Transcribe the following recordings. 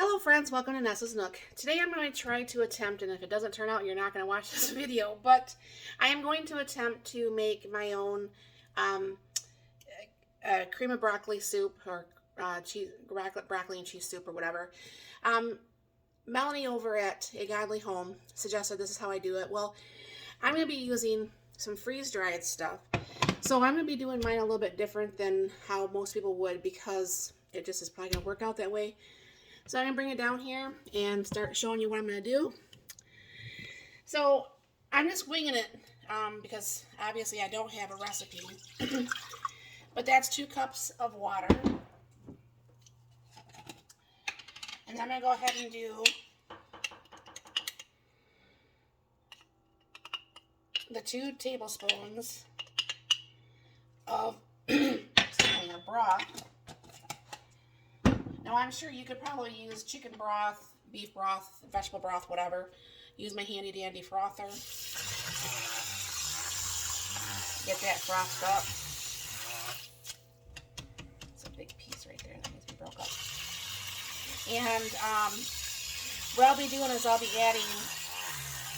Hello friends, welcome to Nessa's Nook. Today I'm going to try to attempt, and if it doesn't turn out, you're not going to watch this video, but I am going to attempt to make my own cream of broccoli soup, or broccoli and cheese soup, or whatever. Melanie over at A Godly Home suggested this is how I do it. Well, I'm going to be using some freeze-dried stuff. So I'm going to be doing mine a little bit different than how most people would, because it just is probably going to work out that way. So I'm going to bring it down here and start showing you what I'm going to do. So I'm just winging it because obviously I don't have a recipe. But that's 2 cups of water. And then I'm going to go ahead and do the 2 tablespoons of broth. Now I'm sure you could probably use chicken broth, beef broth, vegetable broth, whatever. Use my handy dandy frother. Get that frothed up. It's a big piece right there that needs to be broke up. And what I'll be doing is I'll be adding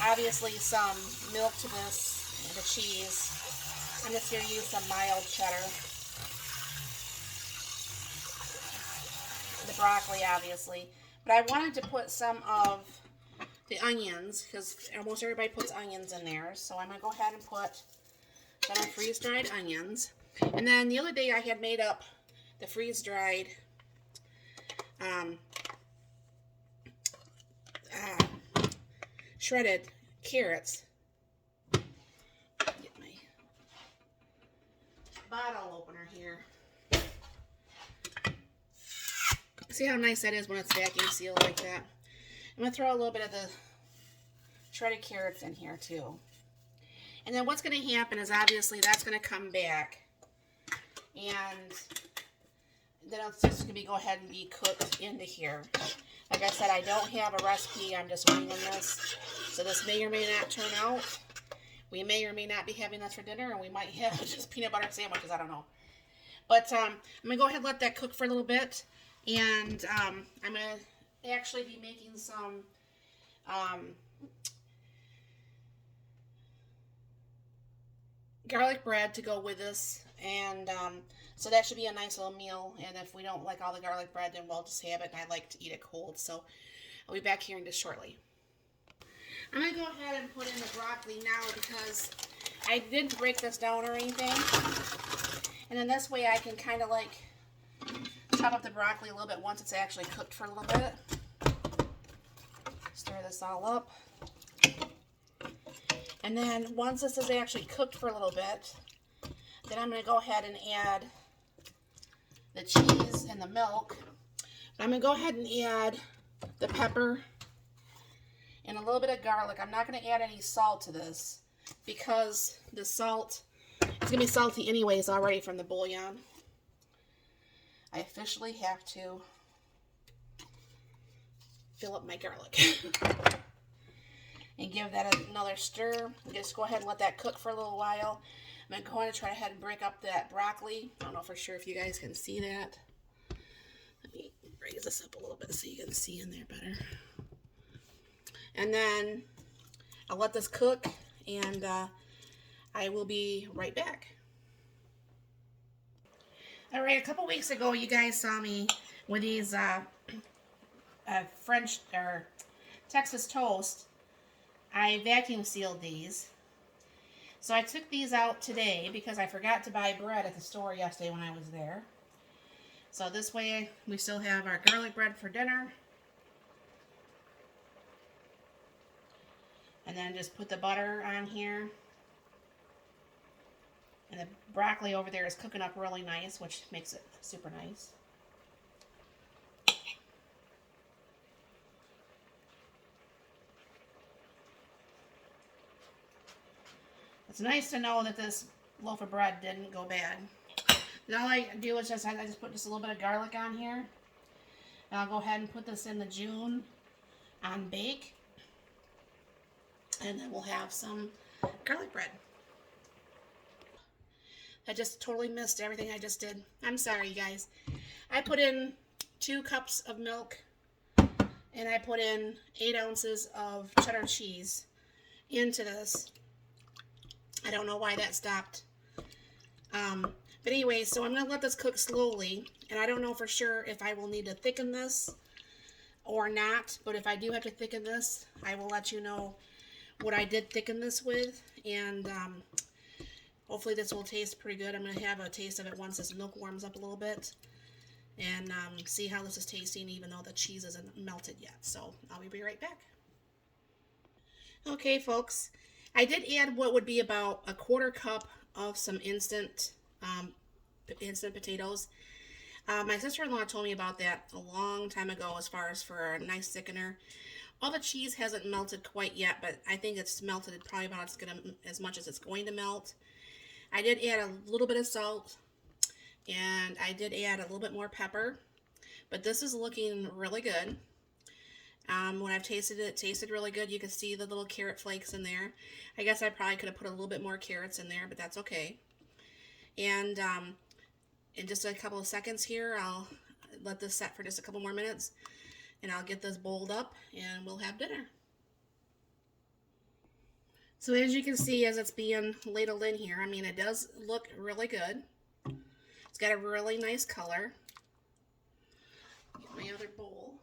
obviously some milk to this, the cheese. I'm just going to use some mild cheddar. The broccoli, obviously, but I wanted to put some of the onions because almost everybody puts onions in there. So I'm going to go ahead and put some freeze-dried onions. And then the other day I had made up the freeze-dried shredded carrots. Get my bottle opener here. See how nice that is when it's vacuum sealed like that. I'm going to throw a little bit of the shredded carrots in here too. And then what's going to happen is obviously that's going to come back. And then it's just going to be go ahead and be cooked into here. Like I said, I don't have a recipe. I'm just winging this. So this may or may not turn out. We may or may not be having this for dinner, and we might have just peanut butter sandwiches. I don't know. But I'm going to go ahead and let that cook for a little bit. And I'm going to actually be making some garlic bread to go with this. And so that should be a nice little meal. And if we don't like all the garlic bread, then we'll just have it. And I like to eat it cold. So I'll be back here in just shortly. I'm going to go ahead and put in the broccoli now because I didn't break this down or anything. And then this way I can kind of like chop up the broccoli a little bit once it's actually cooked for a little bit. Stir this all up. And then once this is actually cooked for a little bit, then I'm going to go ahead and add the cheese and the milk. But I'm going to go ahead and add the pepper and a little bit of garlic. I'm not going to add any salt to this because the salt, it's going to be salty anyways already from the bouillon. I officially have to fill up my garlic and give that another stir. Just go ahead and let that cook for a little while. I'm going to try ahead and break up that broccoli. I don't know for sure if you guys can see that. Let me raise this up a little bit so you can see in there better. And then I'll let this cook, and I will be right back. All right, a couple weeks ago, you guys saw me with these French or Texas toast. I vacuum sealed these. So I took these out today because I forgot to buy bread at the store yesterday when I was there. So this way, we still have our garlic bread for dinner. And then just put the butter on here. And the broccoli over there is cooking up really nice, which makes it super nice. It's nice to know that this loaf of bread didn't go bad. And all I do is I just put just a little bit of garlic on here. And I'll go ahead and put this in the June on bake. And then we'll have some garlic bread. I just totally missed everything I just did. I'm sorry, you guys. I put in 2 cups of milk And I put in 8 ounces of cheddar cheese into this. I don't know why that stopped. But anyway, so I'm going to let this cook slowly. And I don't know for sure if I will need to thicken this or not. But if I do have to thicken this, I will let you know what I did thicken this with. And hopefully this will taste pretty good. I'm going to have a taste of it once this milk warms up a little bit. And see how this is tasting even though the cheese isn't melted yet. So I'll be right back. Okay, folks. I did add what would be about a 1/4 cup of some instant potatoes. My sister-in-law told me about that a long time ago as far as for a nice thickener. All the cheese hasn't melted quite yet, but I think it's melted probably about as much as it's going to melt. I did add a little bit of salt, and I did add a little bit more pepper, but this is looking really good. When I've tasted it, it tasted really good. You can see the little carrot flakes in there. I guess I probably could have put a little bit more carrots in there, but that's okay. And in just a couple of seconds here, I'll let this set for just a couple more minutes, and I'll get this bowled up, and we'll have dinner. So as you can see, as it's being ladled in here, I mean, it does look really good. It's got a really nice color. Get my other bowl.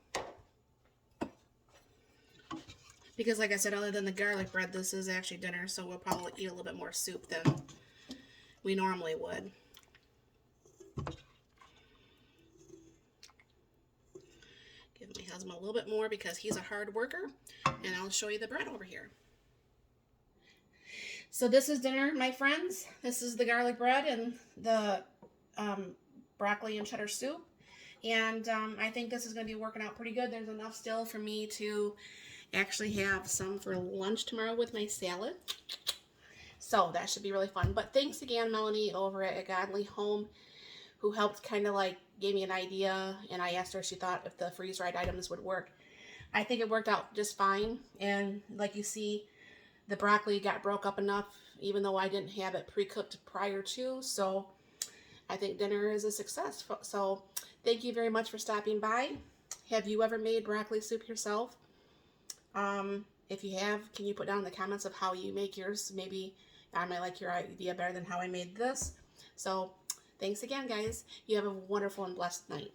Because like I said, other than the garlic bread, this is actually dinner, so we'll probably eat a little bit more soup than we normally would. Give my husband a little bit more because he's a hard worker, and I'll show you the bread over here. So this is dinner, my friends. This is the garlic bread and the broccoli and cheddar soup. And I think this is going to be working out pretty good. There's enough still for me to actually have some for lunch tomorrow with my salad. So that should be really fun. But thanks again, Melanie, over at A Godly Home, who helped kind of like gave me an idea. And I asked her if she thought if the freeze-dried items would work. I think it worked out just fine. And like you see, the broccoli got broke up enough, even though I didn't have it pre-cooked prior to. So I think dinner is a success. So thank you very much for stopping by. Have you ever made broccoli soup yourself? If you have, can you put down in the comments of how you make yours? Maybe I might like your idea better than how I made this. So thanks again, guys. You have a wonderful and blessed night.